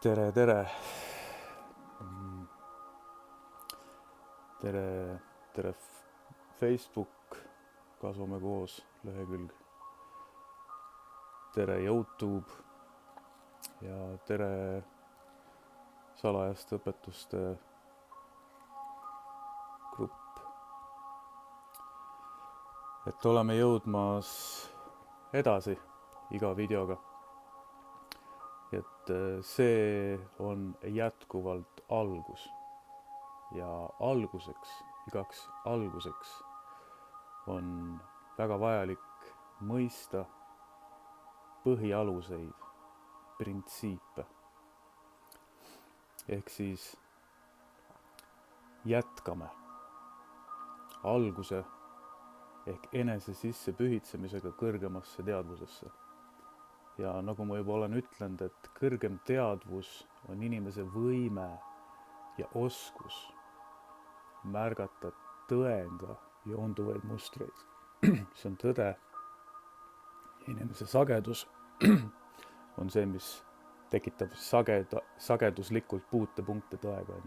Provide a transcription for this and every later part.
tere, tere. tere, tere Facebook, kasvame koos lehekülg. tere YouTube ja tere salajaste õpetuste grupp. Et oleme jõudmas edasi iga videoga. Et see on jätkuvalt algus ja igaks alguseks on väga vajalik mõista põhialuseid, printsiipe. Ehk siis jätkame alguse ehk enese sisse pühitsemisega kõrgemasse teadvusesse. Ja nagu ma juba olen ütlenud, et kõrgem teadvus on inimese võime ja oskus märgata tõenga joonduvaid mustreid. See on tõde. Inimese sagedus on see, mis tekitab sageduslikult puutepunkte tõega.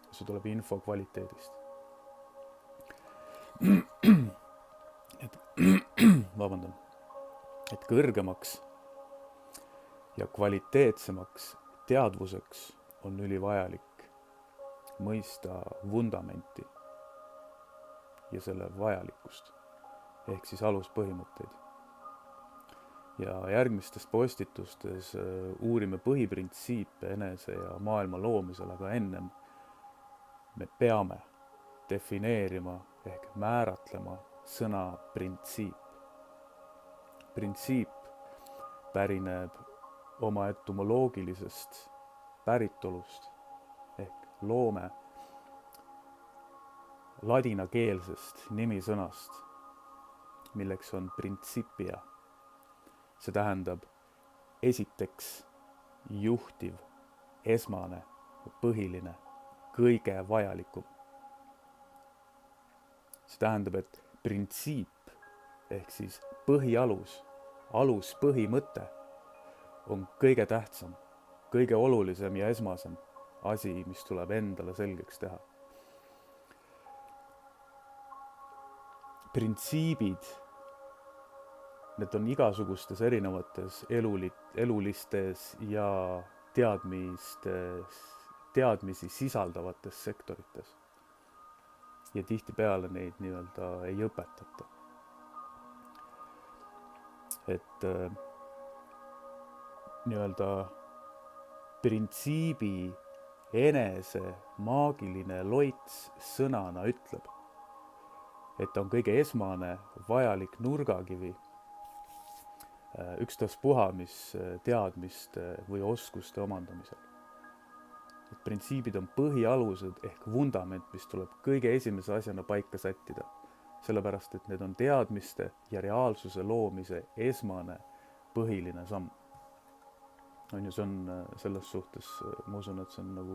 See tuleb info kvaliteedist. Vabandan. Et kõrgemaks ja kvaliteetsemaks teadvuseks on ülivajalik mõista vundamenti ja selle vajalikkust ehk siis aluspõhimõtteid. Ja järgmistes postitustes uurime põhiprintsiipe enese ja maailma loomisel, aga ennem me peame defineerima ehk määratlema sõna printsiip. Printsiip pärineb oma etümoloogilisest päritolust ehk loome ladinakeelsest nimisõnast, milleks on principia. See tähendab esiteks juhtiv, esmane, põhiline, kõige vajalikum. See tähendab, et printsiip ehk siis põhialus, aluspõhimõte on kõige tähtsam, kõige olulisem ja esmasem asi, mis tuleb endale selgeks teha. Printsiibid, need on igasugustes erinevates elulistes ja teadmisi sisaldavates sektorites. Ja tihtipeale neid nii-öelda ei õpetata. Et nii-öelda printsiibi enese maagiline loits sõnana ütleb, et ta on kõige esmane vajalik nurgakivi ükstaspuha mis teadmiste või oskuste omandamisel. Et printsiibid on põhialused ehk vundament, mis tuleb kõige esimese asjana paika sättida, sellepärast et need on teadmiste ja reaalsuse loomise esmane põhiline samm. See on selles suhtes, ma usun, et see on nagu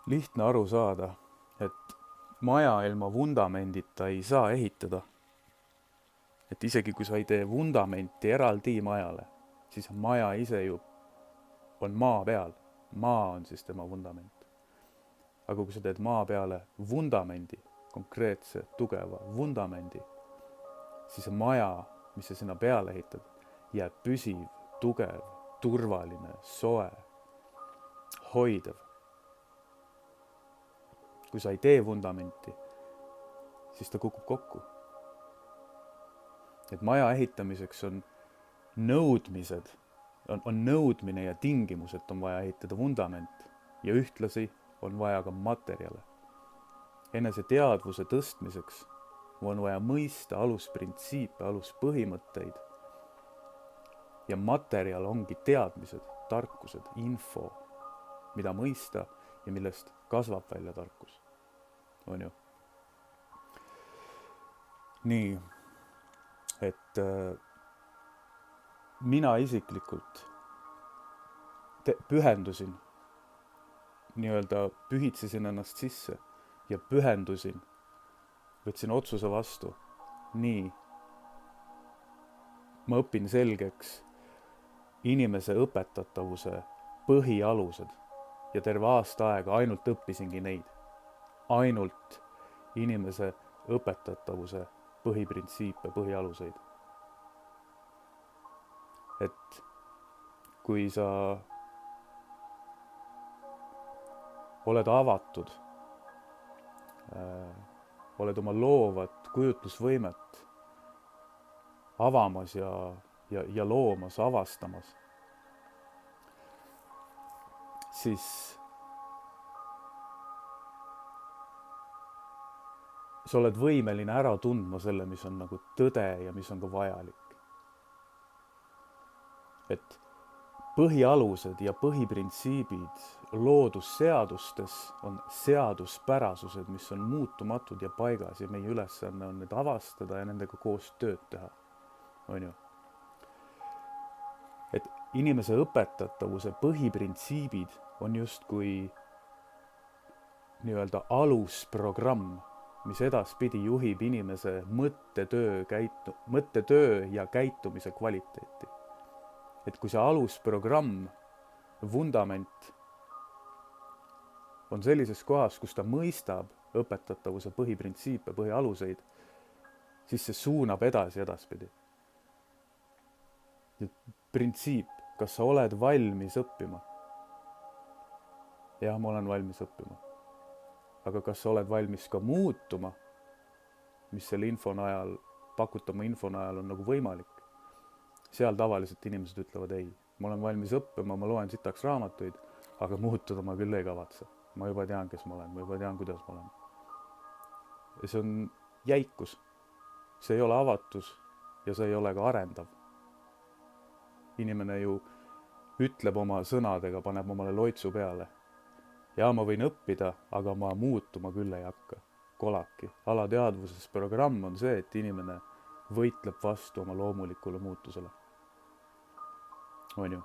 lihtne aru saada, et maja ilma vundamendita ei saa ehitada. Et isegi kui sa ei tee vundamenti eraldi majale, siis maja ise ju on maa peal. Maa on siis tema vundament. Aga kui sa teed maa peale vundamendi, konkreetse, tugeva vundamendi, siis maja, mis sa sinna peale ehitad, jääb püsiv, tugev, turvaline, soe, hoidev. Kui sa ei tee vundamenti, siis ta kukub kokku. Et maja ehitamiseks on nõudmised, on nõudmine ja tingimus, et on vaja ehitada vundament ja ühtlasi on vaja ka materjale. Enese teadvuse tõstmiseks on vaja mõista alusprintsiipe, aluspõhimõtteid ja materjal ongi teadmised, tarkused, info, mida mõista ja millest kasvab välja tarkus. On ju? Nii. Et mina isiklikult pühendusin, nii-öelda pühitsesin ennast sisse ja pühendusin, võtsin otsuse vastu. Nii, ma õpin selgeks inimese õpetatavuse põhialused ja terve aasta aega ainult õppisingi neid. Ainult inimese õpetatavuse põhiprintsiipe, põhialuseid. Et kui sa oled avatud, oled oma loovat kujutlusvõimet avamas ja loomas, avastamas, siis sa oled võimeline ära tundma selle, mis on nagu tõde ja mis on ka vajalik. Et põhialused ja põhiprintsiibid loodusseadustes on seaduspärasused, mis on muutumatud ja paigas ja meie ülesanne on need avastada ja nendega koos tööd teha. On ju? Et inimese õpetatavuse põhiprintsiibid on justkui nii-öelda alusprogramm, mis edaspidi juhib inimese mõttetöö ja käitumise kvaliteeti. Et kui see alusprogramm, vundament on sellises kohas, kus ta mõistab õpetatavuse põhiprintsiipe, põhialuseid, siis see suunab edaspidi. Printsiip, kas sa oled valmis õppima? Jah, ma olen valmis õppima. Aga kas sa oled valmis ka muutuma, mis selle pakutama info najal on nagu võimalik? Seal tavaliselt inimesed ütlevad ei. Ma olen valmis õppima, ma loen sitaks raamatuid, aga muutuda ma küll ei kavatse. Ma juba tean, kes ma olen, ma juba tean, kuidas ma olen. Ja see on jäikus. See ei ole avatus ja see ei ole ka arendav. Inimene ju ütleb oma sõnadega, paneb omale loitsu peale. Ja ma võin õppida, aga ma muutuma küll ei hakka. Kolaki. Alateadvuses programm on see, et inimene võitleb vastu oma loomulikule muutusele. On ju?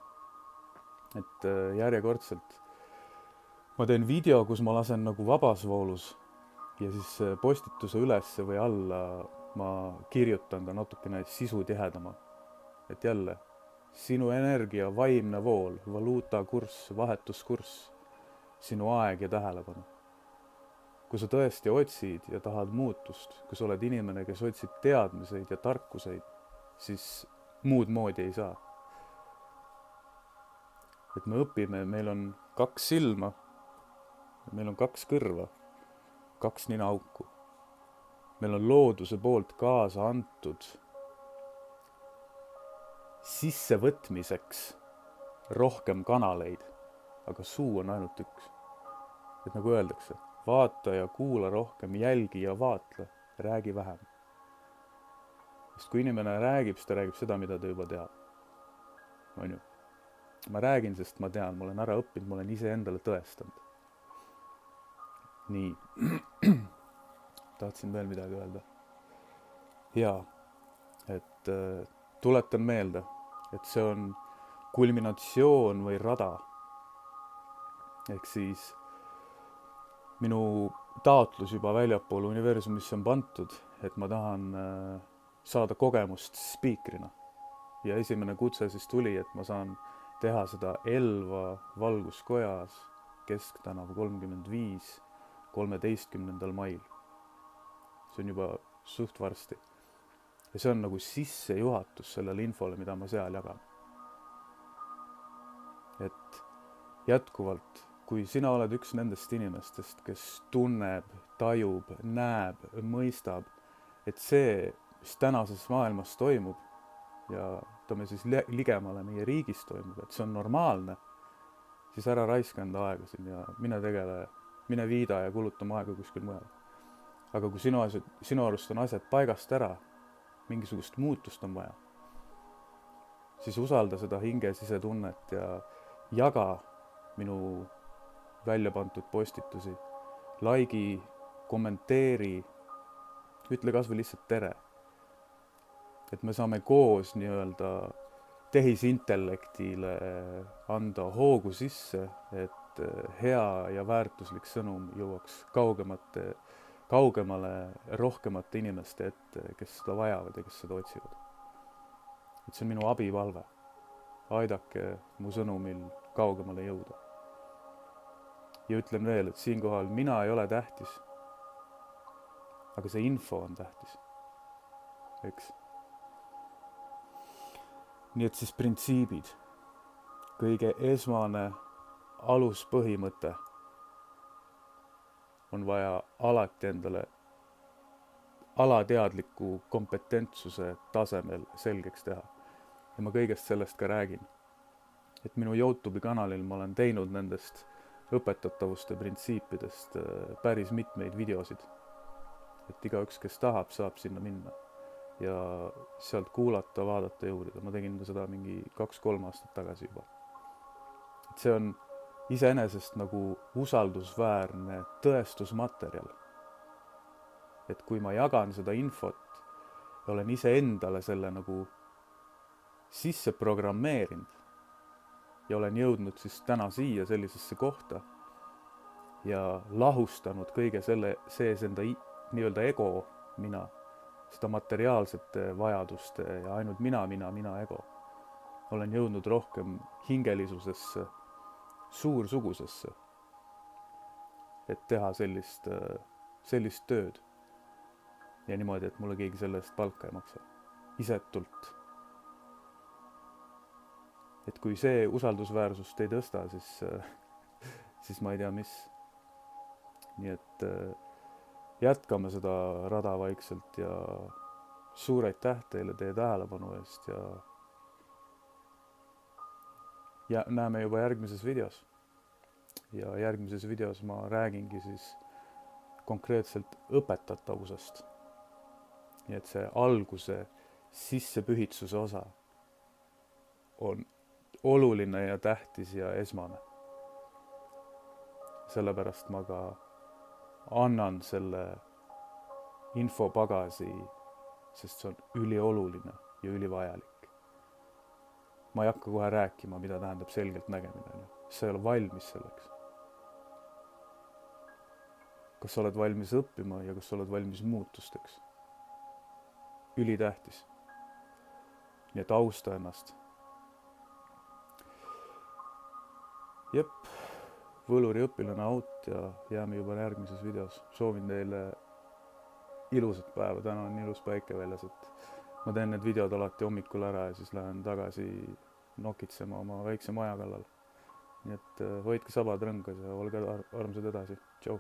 Et järjekordselt ma teen video, kus ma lasen nagu vabasvoolus ja siis postituse ülesse või alla ma kirjutan ka natukene sisu tihedama. Et jälle, sinu energia, vaimne vool, valuutakurss, vahetuskurss, sinu aeg ja tähelepanu. Kui sa tõesti otsid ja tahad muutust, kui sa oled inimene, kes otsib teadmiseid ja tarkuseid, siis muud moodi ei saa. Et me õpime, meil on 2 silma, meil on 2 kõrva, 2 ninaauku. Meil on looduse poolt kaasa antud sissevõtmiseks rohkem kanaleid, aga suu on ainult üks. Et nagu öeldakse, vaata ja kuula rohkem, jälgi ja vaatle, räägi vähem. Sest kui inimene räägib, siis ta räägib seda, mida ta juba teab. On ju? Ma räägin, sest ma tean, ma olen ära õppinud, ma olen ise endale tõestanud. Nii. Tahtsin veel midagi öelda. Jaa, et tuletan meelde, et see on kulminatsioon või rada. Ehk siis minu taotlus juba väljapool universumisse on pantud, et ma tahan saada kogemust spiikrina. Ja esimene kutse siis tuli, et ma saan teha seda Elva valguskojas Kesktänav 35 13. mail. See on juba suht varsti. Ja see on nagu sissejuhatus sellele infole, mida ma seal jagan. Et jätkuvalt, kui sina oled üks nendest inimestest, kes tunneb, tajub, näeb, mõistab, et see, mis tänases maailmas toimub ja me siis ligemale meie riigis toimub, et see on normaalne, siis ära raiska enda aega siin ja mine viida ja kulutama aega kuskil mujal. Aga kui sinu arust on asjad paigast ära, mingisugust muutust on vaja, siis usalda seda hinge sisetunnet ja jaga minu välja pandud postitusi. Laigi, kommenteeri, ütle kas või lihtsalt tere. Et me saame koos nii-öelda tehisintellektile anda hoogu sisse, et hea ja väärtuslik sõnum jõuaks kaugemale rohkemate inimeste ette, kes seda vajavad ja kes seda otsivad. Et see on minu abipalve. aidake mu sõnumil kaugemale jõuda. Ja ütlen veel, et siinkohal mina ei ole tähtis, aga see info on tähtis, eks. Nii et siis printsiibid. Kõige esmane aluspõhimõte on vaja alati endale alateadliku kompetentsuse tasemel selgeks teha. Ja ma kõigest sellest ka räägin. Et minu YouTube'i kanalil ma olen teinud nendest õpetatavuste printsiipidest päris mitmeid videosid. Et igaüks, kes tahab, saab sinna minna ja sealt kuulata, vaadata ja uurida. Ma tegin seda mingi 2-3 aastat tagasi juba. Et see on iseenesest nagu usaldusväärne tõestusmaterjal. Et kui ma jagan seda infot ja olen ise endale selle nagu sisse programmeerinud ja olen jõudnud siis täna siia sellisesse kohta ja lahustanud kõige selle sees enda nii-öelda ego mina, seda materiaalsete vajaduste ja ainult mina ego. Olen jõudnud rohkem hingelisusesse, suursugusesse, et teha sellist tööd. Ja niimoodi, et mulle keegi selle eest palka ei maksa. Isetult. Et kui see usaldusväärsust ei tõsta, siis ma ei tea, mis. Nii et jätkame seda rada vaikselt ja suur aitäh teile teie tähelepanu eest ja näeme juba järgmises videos. Ja järgmises videos ma räägingi siis konkreetselt õpetatavusest. Nii et see alguse sissepühitsuse osa on oluline ja tähtis ja esmane. Sellepärast ma ka annan selle infopagasi, sest see on ülioluline ja ülivajalik. Ma ei hakka kohe rääkima, mida tähendab selgelt nägemine. Sa ei ole valmis selleks. Kas sa oled valmis õppima ja kas sa oled valmis muutusteks? Ülitähtis. Nii et austa ennast. Jep, võluri õpilane out ja jääme juba järgmises videos. Soovin teile ilusat päeva. Täna on ilus päike väljas, et ma teen need videod alati hommikul ära ja siis lähen tagasi nokitsema oma väikse maja kallal. Nii et hoidke sabad rõngas ja olge armsad edasi. Tšau!